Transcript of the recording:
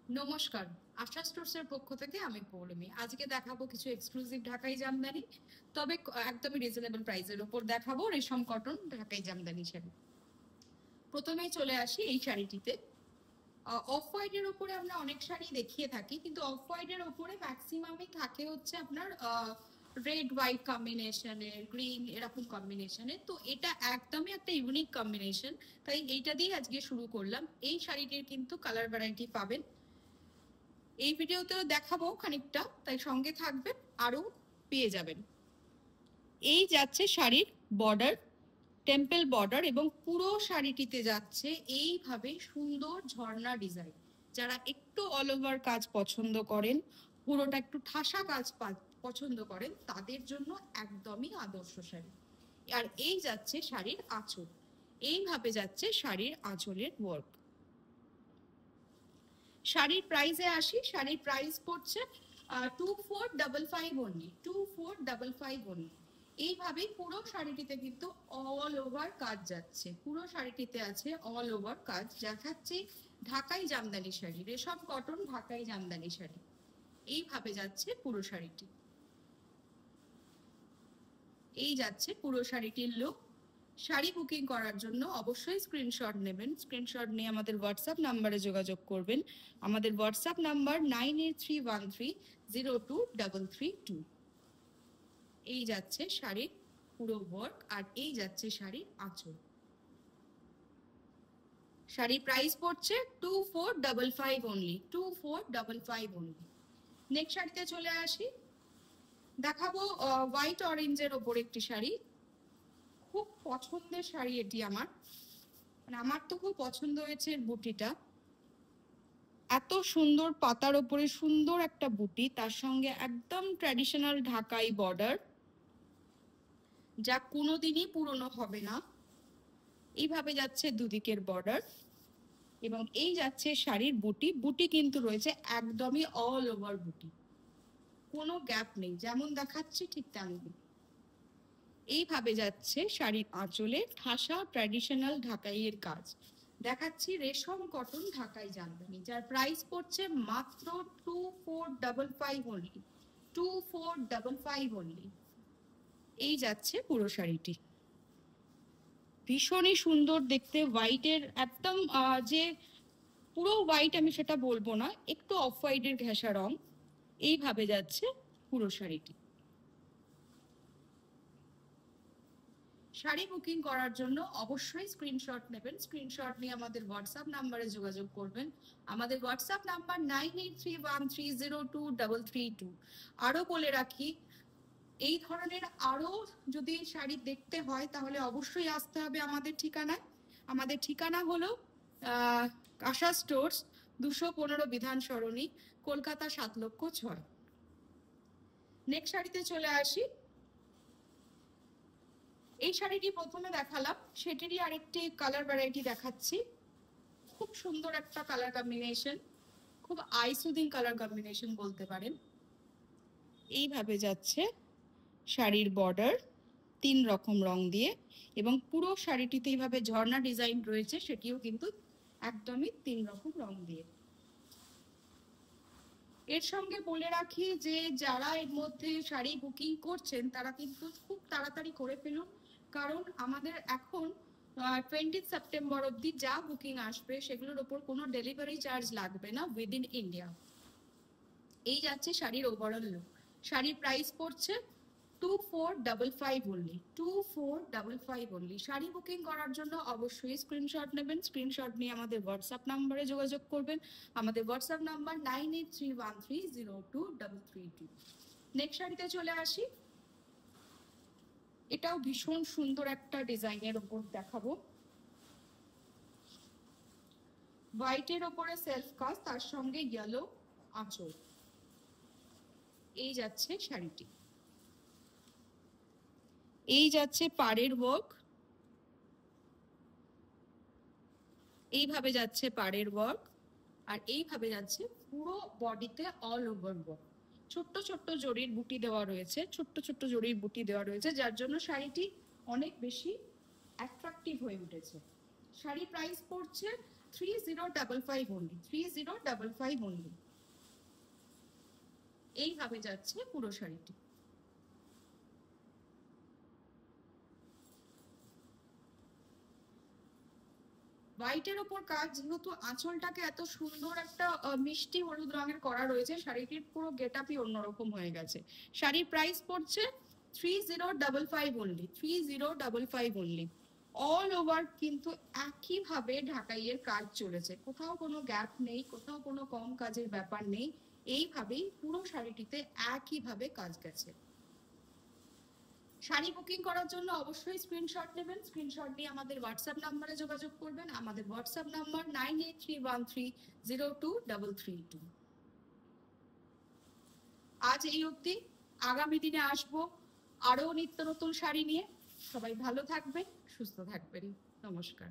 নমস্কার, আশা স্টোরসের পক্ষ থেকে আমি পৌলমী। আজকে দেখাবো কিছু এক্সক্লুসিভ ঢাকাই জামদানি, তবে একদমই রিজনেবল প্রাইসের উপর দেখাবো রেশম কটন ঢাকাই জামদানি শাড়ি। প্রথমেই চলে আসি এই শাড়িটিতে। অফ হোয়াইটের ওপরে আমরা অনেক শাড়ি দেখিয়ে থাকি, কিন্তু অফ হোয়াইটের ওপরে ম্যাক্সিমামই থাকে হচ্ছে আপনার রেড হোয়াইট কম্বিনেশনের, গ্রিন এরকম কম্বিনেশনের। তো এটা একদমই একটা ইউনিক কম্বিনেশন, তাই এইটা দিয়ে আজকে শুরু করলাম। এই শাড়িটির কিন্তু কালার ভ্যারাইটি পাবেন এই ভিডিওতেও দেখাবো খানিকটা, তাই সঙ্গে থাকবেন, আরো পেয়ে যাবেন। এই যাচ্ছে শাড়ির বর্ডার, টেম্পল বর্ডার, এবং পুরো শাড়িটিতে যাচ্ছে এইভাবে সুন্দর ঝর্ণা ডিজাইন। যারা একটু অল ওভার কাজ পছন্দ করেন, পুরোটা একটু ঠাসা কাজ পছন্দ করেন, তাদের জন্য একদমই আদর্শ শাড়ি। আর এই যাচ্ছে শাড়ির আঁচল, এইভাবে যাচ্ছে শাড়ির আঁচলের ওয়ার্ক। শাড়ির প্রাইসে আসি, শাড়ির প্রাইস পড়ছে 2455 অনলি, 2455 অনলি। এইভাবেই পুরো শাড়িটিতে কিন্তু অল ওভার কাজ যাচ্ছে, পুরো শাড়িটিতে আছে অল ওভার কাজ। দেখাচ্ছি ঢাকাই জামদানি শাড়ি, রেশম কটন ঢাকাই জামদানি শাড়ি। এইভাবে যাচ্ছে পুরো শাড়িটি, এই যাচ্ছে পুরো শাড়িটির লুক। শাড়ি বুকিং করার জন্য অবশ্যই স্ক্রিনশট নেবেন, স্ক্রিনশট নিয়ে আমাদের হোয়াটসঅ্যাপ নাম্বারে যোগাযোগ করবেন। আমাদের হোয়াটসঅ্যাপ নাম্বার 9831302332। এই যাচ্ছে শাড়ির পুরো ওয়ার্ক, আর এই যাচ্ছে শাড়ির আঁচল। শাড়ির প্রাইস পড়ছে 2455 অনলি, 2455 অনলি। নেক্সট শাড়িতে চলে আসি, দেখাবো হোয়াইট অরেঞ্জের ওপর একটি শাড়ি। খুব পছন্দের শাড়ি এটি আমার, মানে আমার তো খুব পছন্দ হয়েছে বুটিটা। এত সুন্দর পাতার ওপরে সুন্দর একটা বুটি, তার সঙ্গে একদম ট্র্যাডিশনাল ঢাকাই বর্ডার, যা কোনোদিনই পুরনো হবে না। এইভাবে যাচ্ছে দুদিকের বর্ডার, এবং এই যাচ্ছে শাড়ির বুটি। বুটি কিন্তু রয়েছে একদমই অল ওভার বুটি, কোনো গ্যাপ নেই, যেমন দেখাচ্ছি ঠিক তেমন। এইভাবে যাচ্ছে শাড়ির আঁচলে ঠাসা ট্র্যাডিশনাল ঢাকাইয়ের কাজ। দেখাচ্ছি রেশম কটন ঢাকাই জামদানি, যার প্রাইস পড়ছে মাত্র 2455 অনলি, 2455 অনলি। এই যাচ্ছে পুরো শাড়িটি, ভীষণই সুন্দর দেখতে। হোয়াইটের একদম যে পুরো হোয়াইট আমি সেটা বলবো না, একটু অফ হোয়াইটের ঘেঁষা রং। এইভাবে যাচ্ছে পুরো শাড়িটি। শাড়ি বুকিং করার জন্য অবশ্যই স্ক্রিনশট নেবেন, স্ক্রিনশট নিয়ে আমাদের হোয়াটসঅ্যাপ নাম্বারে যোগাযোগ করবেন। আমাদের হোয়াটসঅ্যাপ নাম্বার 9831302332। আরো বলে রাখি, এই ধরনের আরো যদি শাড়ি দেখতে হয় তাহলে অবশ্যই আসতে হবে আমাদের ঠিকানায়। আমাদের ঠিকানা হলো আশা স্টোর্স, 215 বিধান সরণি, কলকাতা 7,06,000। নেক্সট শাড়িতে চলে আসি। এই শাড়িটি প্রথমে দেখালাম, সেটিরই আরেকটি কালার ভ্যারাইটি দেখাচ্ছি। খুব সুন্দর একটা কালার কম্বিনেশন, খুব আই সুদিং কালার কম্বিনেশন বলতে পারেন। এইভাবে যাচ্ছে শাড়ির বর্ডার 3 রকম রং দিয়ে, এবং পুরো শাড়িটিতে এইভাবে ঝর্ণা ডিজাইন রয়েছে, সেটিও কিন্তু একদমই 3 রকম রং দিয়ে। এর সঙ্গে বলে রাখি যে যারা এর মধ্যে শাড়ি বুকিং করছেন তারা কিন্তু খুব তাড়াতাড়ি করে ফেলুন, কারণ আমাদের এখন 20 সেপ্টেম্বর অবধি যা বুকিং আসবে সেগুলোর ওপর কোনো ডেলিভারি চার্জ লাগবে না উইদিন ইন্ডিয়া। এই যাচ্ছে শাড়ির ওভারঅল লুক। শাড়ির প্রাইস পড়ছে 2455 অনলি, 2455 অনলি। শাড়ি বুকিং করার জন্য অবশ্যই স্ক্রিনশট নেবেন, স্ক্রিনশট নিয়ে আমাদের হোয়াটসঅ্যাপ নাম্বারে যোগাযোগ করবেন। আমাদের হোয়াটসঅ্যাপ নাম্বার 9831302332। নেক্সট শাড়িতে চলে আসি, এটাও ভীষণ সুন্দর একটা ডিজাইনের ওপর দেখাবো। হোয়াইটের ওপরে সেলফ কাজ, তার সঙ্গে ইয়েলো আঁচল। এই যাচ্ছে শাড়িটি, এই যাচ্ছে পাড়ের ওয়ার্ক, এইভাবে যাচ্ছে পাড়ের ওয়ার্ক, আর এইভাবে যাচ্ছে পুরো বডিতে অল ওভার ওয়ার্ক। ছোট্ট ছোট্ট জরির বুটি দেওয়া রয়েছে, ছোট্ট ছোট্ট জরির বুটি দেওয়া রয়েছে, যার জন্য শাড়িটি অনেক বেশি অ্যাট্রাকটিভ হয়ে উঠেছে। শাড়ি প্রাইস পড়ছে 3055 only, 3055 only। এইভাবে যাচ্ছে পুরো শাড়িটি। হোয়াইটের ওপর কাজ, যেহেতু আঁচলটাকে এত সুন্দর একটা মিষ্টি হলুদ রঙের করা রয়েছে, শাড়িটির পুরো গেটআপই অন্যরকম হয়ে গেছে। শাড়ির প্রাইস পড়ছে 3055 only, 3055 only। অল ওভার কিন্তু একইভাবে ঢাকাইয়ের কাজ চলেছে, কোথাও কোনো গ্যাপ নেই, কোথাও কোনো কম কাজের ব্যাপার নেই, এইভাবেই পুরো শাড়িটিতে একইভাবে কাজ গেছে। শাড়ি বুকিং করার জন্য অবশ্যই স্ক্রিনশট নেবেন, স্ক্রিনশট নিয়ে আমাদের হোয়াটসঅ্যাপ নাম্বারে যোগাযোগ করবেন। আমাদের হোয়াটসঅ্যাপ নাম্বার 9831302332। আজ এই অবধি, আগামী দিনে আসবো আরো নিত্য নতুন শাড়ি নিয়ে। সবাই ভালো থাকবেন, সুস্থ থাকবেন। নমস্কার।